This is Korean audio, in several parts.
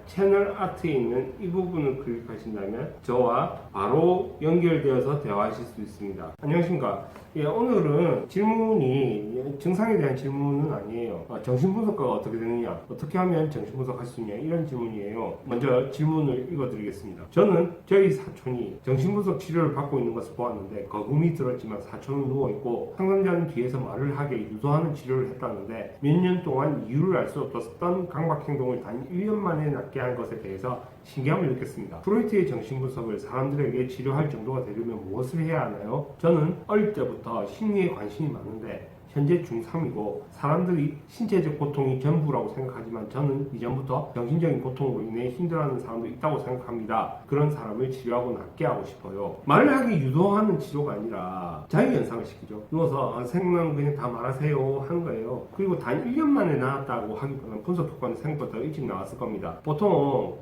채널 아트에 있는 이 부분을 클릭하신다면 저와 바로 연결되어서 대화하실 수 있습니다. 안녕하십니까. 오늘은 질문이 증상에 대한 질문은 아니에요. 정신분석과가 어떻게 되느냐, 어떻게 하면 정신분석 할 수 있냐, 이런 질문이에요. 먼저 질문을 읽어드리겠습니다. 저는 저희 사촌이 정신분석 치료를 받고 있는 것을 보았는데 거금이 들었지만 사촌은 누워있고 상담자는 뒤에서 말을 하게 유도하는 치료를 했다는데 몇 년 동안 이유를 알 수 없었던 강박행동을 단 1년 만에 낫게 한 것에 대해서 신기함을 느꼈습니다. 프로이트의 정신분석을 사람들에게 치료할 정도가 되려면 무엇을 해야 하나요? 저는 어릴 때부터 심리에 관심이 많은데 현재 중3이고 사람들이 신체적 고통이 전부라고 생각하지만 저는 이전부터 정신적인 고통으로 인해 힘들어하는 사람도 있다고 생각합니다. 그런 사람을 치료하고 낫게 하고 싶어요. 말을 하게 유도하는 치료가 아니라 자유연상을 시키죠. 누워서 생각나는 그냥 다 말하세요 하는 거예요. 그리고 단 1년 만에 나았다고 하기보다는 분석 효과는 생각보다 일찍 나왔을 겁니다. 보통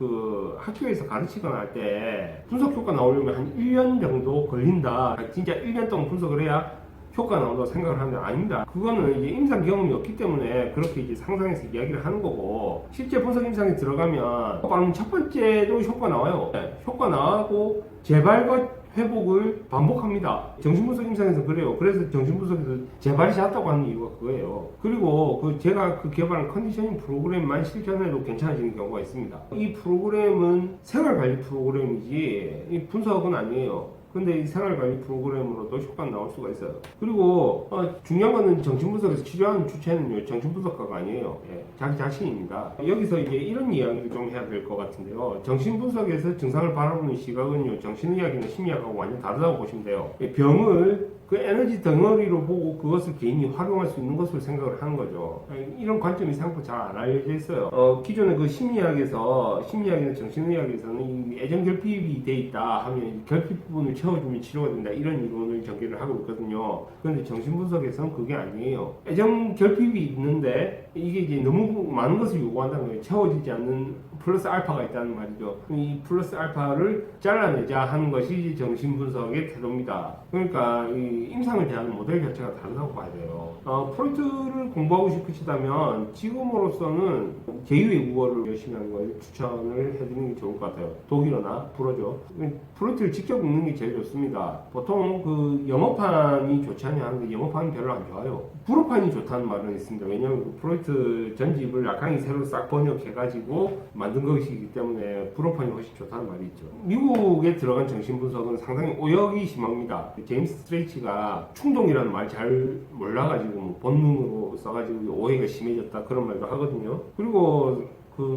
학교에서 가르치거나 할 때 분석 효과 나오려면 한 1년 정도 걸린다. 진짜 1년 동안 분석을 해야 효과 나온다고 생각을 하는데 아닙니다. 그거는 이제 임상 경험이 없기 때문에 그렇게 이제 상상해서 이야기를 하는 거고, 실제 분석 임상에 들어가면 바로 첫 번째도 효과 나와요. 효과 나오고 재발과 회복을 반복합니다. 정신분석 임상에서 그래요. 그래서 정신분석에서 재발이 잦다고 하는 이유가 그거예요. 그리고 제가 개발한 컨디셔닝 프로그램만 실천해도 괜찮아지는 경우가 있습니다. 이 프로그램은 생활관리 프로그램이지 이 분석은 아니에요. 근데 이 생활관리 프로그램으로도 효과가 나올 수가 있어요. 그리고 중요한 거는 정신분석에서 치료하는 주체는요, 정신분석가가 아니에요. 자기 자신입니다. 여기서 이제 이런 이야기를 좀 해야 될 것 같은데요. 정신분석에서 증상을 바라보는 시각은요, 정신의학이나 심리학하고 완전 다르다고 보시면 돼요. 병을 그 에너지 덩어리로 보고 그것을 개인이 활용할 수 있는 것으로 생각을 하는 거죠. 이런 관점이 생각보다 잘 안 알려져 있어요. 기존의 그 심리학이나 정신의학에서는 이 애정 결핍이 돼 있다 하면 결핍 부분을 채워주면 치료가 된다, 이런 이론을 전개를 하고 있거든요. 그런데 정신분석에서는 그게 아니에요. 애정 결핍이 있는데 이게 이제 너무 많은 것을 요구한다는 거예요. 채워지지 않는 플러스 알파가 있다는 말이죠. 이 플러스 알파를 잘라내자 하는 것이 정신분석의 태도입니다. 그러니까 이 임상을 대하는 모델 자체가 다르다고 봐야 돼요. 프로이트를 공부하고 싶으시다면 지금으로서는 제2외 국어를 열심히 하는 걸 추천을 해드리는 게 좋을 것 같아요. 독일어나 불어죠. 프로이트를 직접 읽는 게 제일 좋습니다. 보통 영어판이 좋지 않냐 하는데 영어판이 별로 안 좋아요. 불어판이 좋다는 말은 있습니다. 왜냐하면 프로이트 전집을 라칸이 새로 싹 번역해가지고 만든 것이기 때문에 불어판이 훨씬 좋다는 말이 있죠. 미국에 들어간 정신분석은 상당히 오역이 심합니다. 제임스 스트레이치가 충동이라는 말 잘 몰라가지고 본능으로 써가지고 오해가 심해졌다, 그런 말도 하거든요. 그리고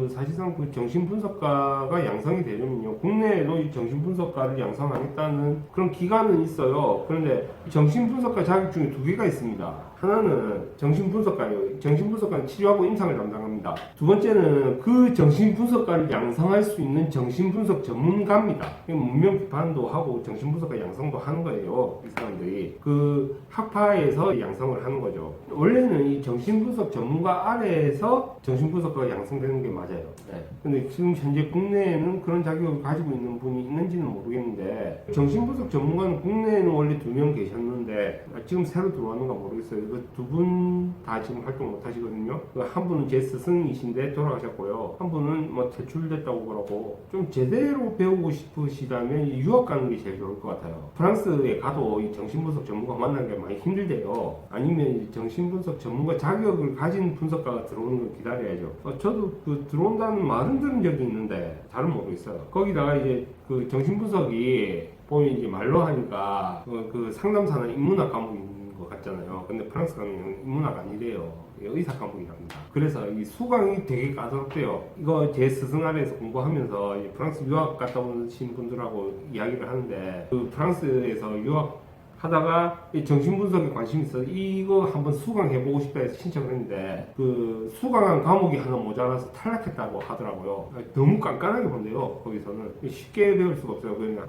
사실상 정신분석가가 양성이 되려면요, 국내에도 이 정신분석가를 양성하겠다는 그런 기관은 있어요. 그런데 정신분석가 자격증이 두 개가 있습니다. 하나는 정신분석가예요. 정신분석가는 치료하고 임상을 담당합니다. 두 번째는 그 정신분석가를 양성할 수 있는 정신분석 전문가입니다. 문명 비판도 하고 정신분석가 양성도 하는 거예요. 이 사람들이 학파에서 양성을 하는 거죠. 원래는 이 정신분석 전문가 아래에서 정신분석가가 양성되는 게 맞아요. 근데 지금 현재 국내에는 그런 자격을 가지고 있는 분이 있는지는 모르겠는데, 정신분석 전문가는 국내에는 원래 2명 계셨는데 지금 새로 들어왔는가 모르겠어요. 두 분 다 지금 활동 못 하시거든요. 한 분은 제 스승이신데 돌아가셨고요. 한 분은 퇴출됐다고 그러고, 좀 제대로 배우고 싶으시다면 유학 가는 게 제일 좋을 것 같아요. 프랑스에 가도 이 정신분석 전문가 만나는 게 많이 힘들대요. 아니면 정신분석 전문가 자격을 가진 분석가가 들어오는 걸 기다려야죠. 저도 들어온다는 말은 들은 적이 있는데 잘은 모르겠어요. 거기다가 이제 정신분석이 보면 이제 말로 하니까 상담사나 인문학 과목이 있는 것 같잖아요. 근데 프랑스 가면 인문학 아니래요. 의사 과목이랍니다. 그래서 이 수강이 되게 까다롭대요. 이거 제 스승 아래에서 공부하면서 프랑스 유학 갔다 오신 분들하고 이야기를 하는데, 프랑스에서 유학 하다가 정신분석에 관심이 있어서 이거 한번 수강해보고 싶다 해서 신청을 했는데 수강한 과목이 하나 모자라서 탈락했다고 하더라고요. 너무 깐깐하게 본대요. 거기서는 쉽게 배울 수가 없어요. 그러니까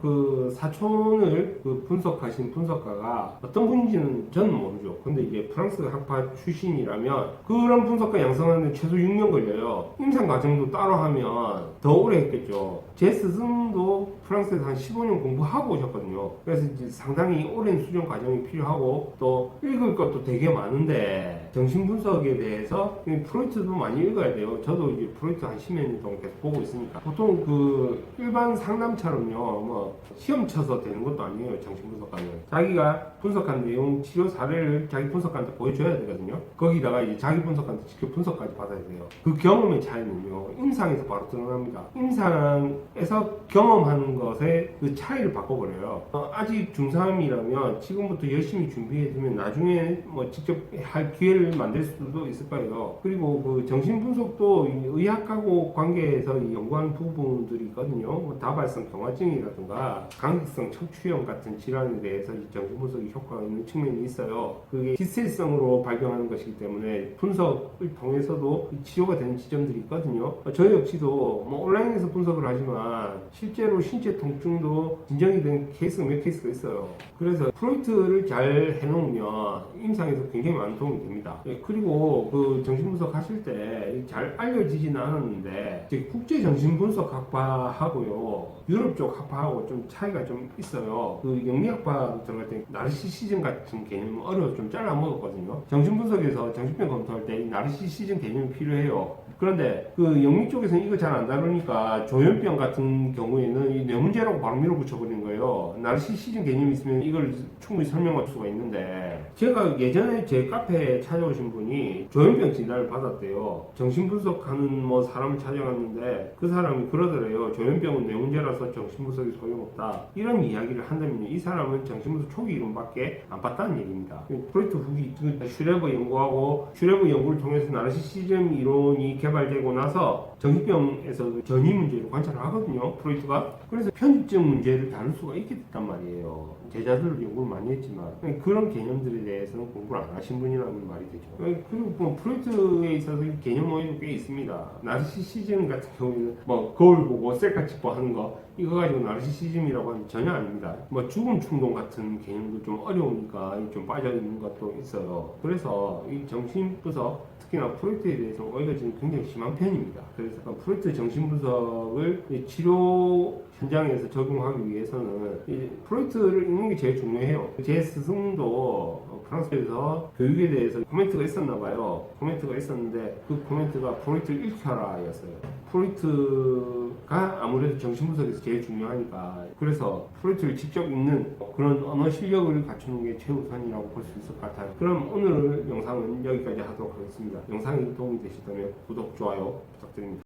사촌을 분석하신 분석가가 어떤 분인지는 저는 모르죠. 근데 이제 프랑스 학파 출신이라면 그런 분석가 양성하는데 최소 6년 걸려요. 임상 과정도 따로 하면 더 오래 했겠죠. 제 스승도 프랑스에서 한 15년 공부하고 오셨거든요. 그래서 이제 상당히 오랜 수정 과정이 필요하고 또 읽을 것도 되게 많은데 정신분석에 대해서 프로이트도 많이 읽어야 돼요. 저도 이제 프로이트 한 10년 동안 계속 보고 있으니까 보통 그 일반 상담처럼요 뭐 시험 쳐서 되는 것도 아니에요. 정신분석가는 자기가 분석한 내용 치료 사례를 자기 분석가한테 보여줘야 되거든요. 거기다가 이제 자기 분석가한테 직접 분석까지 받아야 돼요. 그 경험의 차이는요 임상에서 바로 드러납니다. 임상에서 경험하는 것의 그 차이를 바꿔버려요. 아직 중3이라면 지금부터 열심히 준비해두면 나중에 뭐 직접 할 기회를 만들 수도 있을 거예요. 그리고 그 정신분석도 의학하고 관계에서 연구하는 부분들이 있거든요. 뭐 다발성 경화증이라든가 강극성 척추염 같은 질환에 대해서 이 정신분석이 효과가 있는 측면이 있어요. 그게 기세성으로 발견하는 것이기 때문에 분석을 통해서도 치료가 되는 지점들이 있거든요. 저 역시도 뭐 온라인에서 분석을 하지만 실제로 신체 통증도 진정이 된 케이스가 몇 케이스가 있어요. 그래서 프로이트를 잘 해놓으면 임상에서 굉장히 많은 도움이 됩니다. 그리고 그 정신분석 하실 때 잘 알려지진 않았는데 국제 정신분석 학파하고요 유럽 쪽 학파하고 좀 차이가 좀 있어요. 그 영리학파 들어갈 때 나르시시즘 같은 개념은 어려워서 좀 잘라 먹었거든요. 정신분석에서 정신병 검토할 때 나르시시즘 개념이 필요해요. 그런데 그 영리 쪽에서는 이거 잘 안 다루니까 조현병 같은 경우에는 이 뇌문제라고 바로 밀어붙여버린 거예요. 나르시시즘 개념이 있으면 이걸 충분히 설명할 수가 있는데 제가 예전에 제 카페에 찾아오신 분이 조현병 진단을 받았대요. 정신분석하는 뭐 사람을 찾아갔는데 그 사람이 그러더래요. 조현병은 뇌문제라서 정신분석이 소용없다. 이런 이야기를 한다면 이 사람은 정신분석 초기 이론밖에 안 봤다는 얘기입니다. 프로이트 후기 슈레버 연구하고 슈레버 연구를 통해서 나르시시즘 이론이 개발되고 나서 정신병에서 전이 문제를 관찰을 하거든요. 프로이트가. 그래서 편집증 문제를 다룰 수가 있게 됐단 말이에요. 제자들을 연구를 많이 했지만 그런 개념들에 대해서는 공부를 안 하신 분이라는 말이 되죠. 그리고 뭐 프로이트에 있어서 개념 오해도 꽤 있습니다. 나르시시즘 같은 경우에는 뭐 거울 보고 셀카 찍고 하는 거 이거 가지고 나르시시즘이라고 하는 전혀 아닙니다. 뭐 죽음 충동 같은 개념도 좀 어려우니까 좀 빠져있는 것도 있어요. 그래서 이 정신분석 특히나 프로이트에 대해서 오해가 지금 굉장히 심한 편입니다. 그래서 프로이트 정신분석을 치료 현장에서 적용하기 위해서는 프로이트를 읽는 게 제일 중요해요. 제 스승도 프랑스에서 교육에 대해서 코멘트가 있었나 봐요. 코멘트가 있었는데 그 코멘트가 프로이트를 읽혀라 였어요. 프로이트가 아무래도 정신분석에서 제일 중요하니까 그래서 프로이트를 직접 읽는 그런 언어 실력을 갖추는 게 최우선이라고 볼 수 있을 것 같아요. 그럼 오늘 영상은 여기까지 하도록 하겠습니다. 영상이 도움이 되셨다면 구독, 좋아요 부탁드립니다.